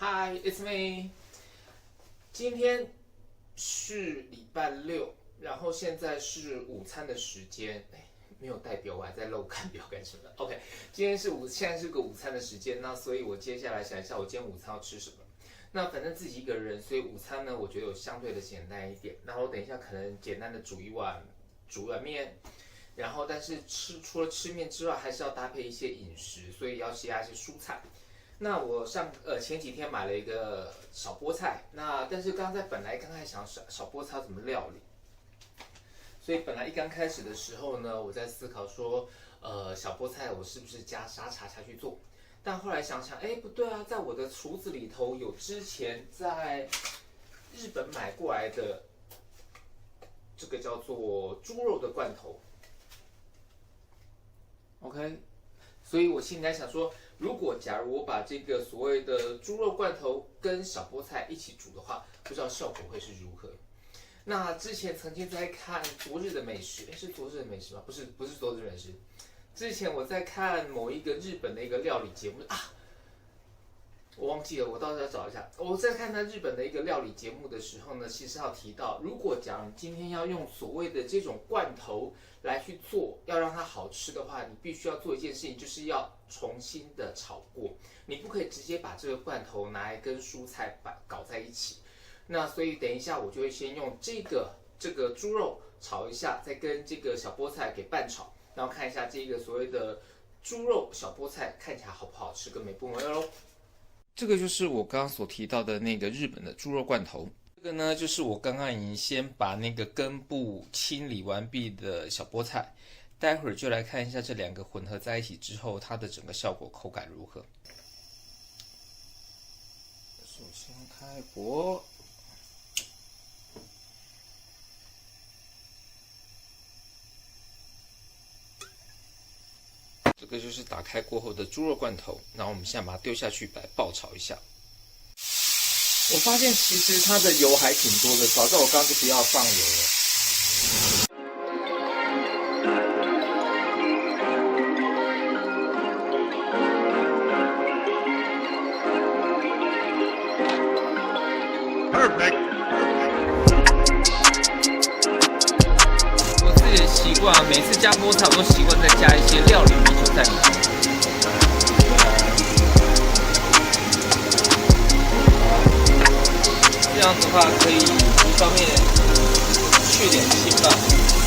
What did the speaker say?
Hi, it's me。今天是礼拜六，然后现在是午餐的时间。没有带表，我还在漏看表干什么 ？OK， 现在是个午餐的时间，那所以我接下来想一下，我今天午餐要吃什么。那反正自己一个人，所以午餐呢，我觉得有相对的简单一点。然后等一下可能简单的煮一碗面，然后但是除了吃面之外，还是要搭配一些饮食，所以要加一些蔬菜。那我前几天买了一个小菠菜，但是本来刚才想小菠菜要怎么料理，所以本来刚开始的时候呢，我在思考说，小菠菜我是不是加沙茶下去做？但后来想想，不对啊，在我的厨子里头有之前在日本买过来的这个叫做猪肉的罐头 ，OK。所以我现在想说，假如我把这个所谓的猪肉罐头跟小菠菜一起煮的话，不知道效果会是如何。那之前曾经在看昨日的美食，是昨日的美食吗？不是昨日的美食。之前我在看某一个日本的一个料理节目啊，我忘记了，我到时候要找一下。我在看日本的一个料理节目的时候呢，其实要提到，假如今天要用所谓的这种罐头来去做，要让它好吃的话，你必须要做一件事情，就是要重新的炒过。你不可以直接把这个罐头拿来跟蔬菜搞在一起。那所以等一下我就会先用这个猪肉炒一下，再跟这个小菠菜给拌炒，然后看一下这个所谓的猪肉小菠菜看起来好不好吃跟美不美喽。这个就是我刚刚所提到的那个日本的猪肉罐头。这个呢，就是我刚刚已经先把那个根部清理完毕的小菠菜，待会儿就来看一下这两个混合在一起之后，它的整个效果口感如何。首先开火，这个就是打开过后的猪肉罐头，然后我们现在把它丢下去，来爆炒一下。我发现其实它的油还挺多的，早知道我刚刚就不要放油了。我自己的习惯，每次加菠菜我都习惯再加一些料理米酒在里面。这样子的话，可以一方面去点腥吧。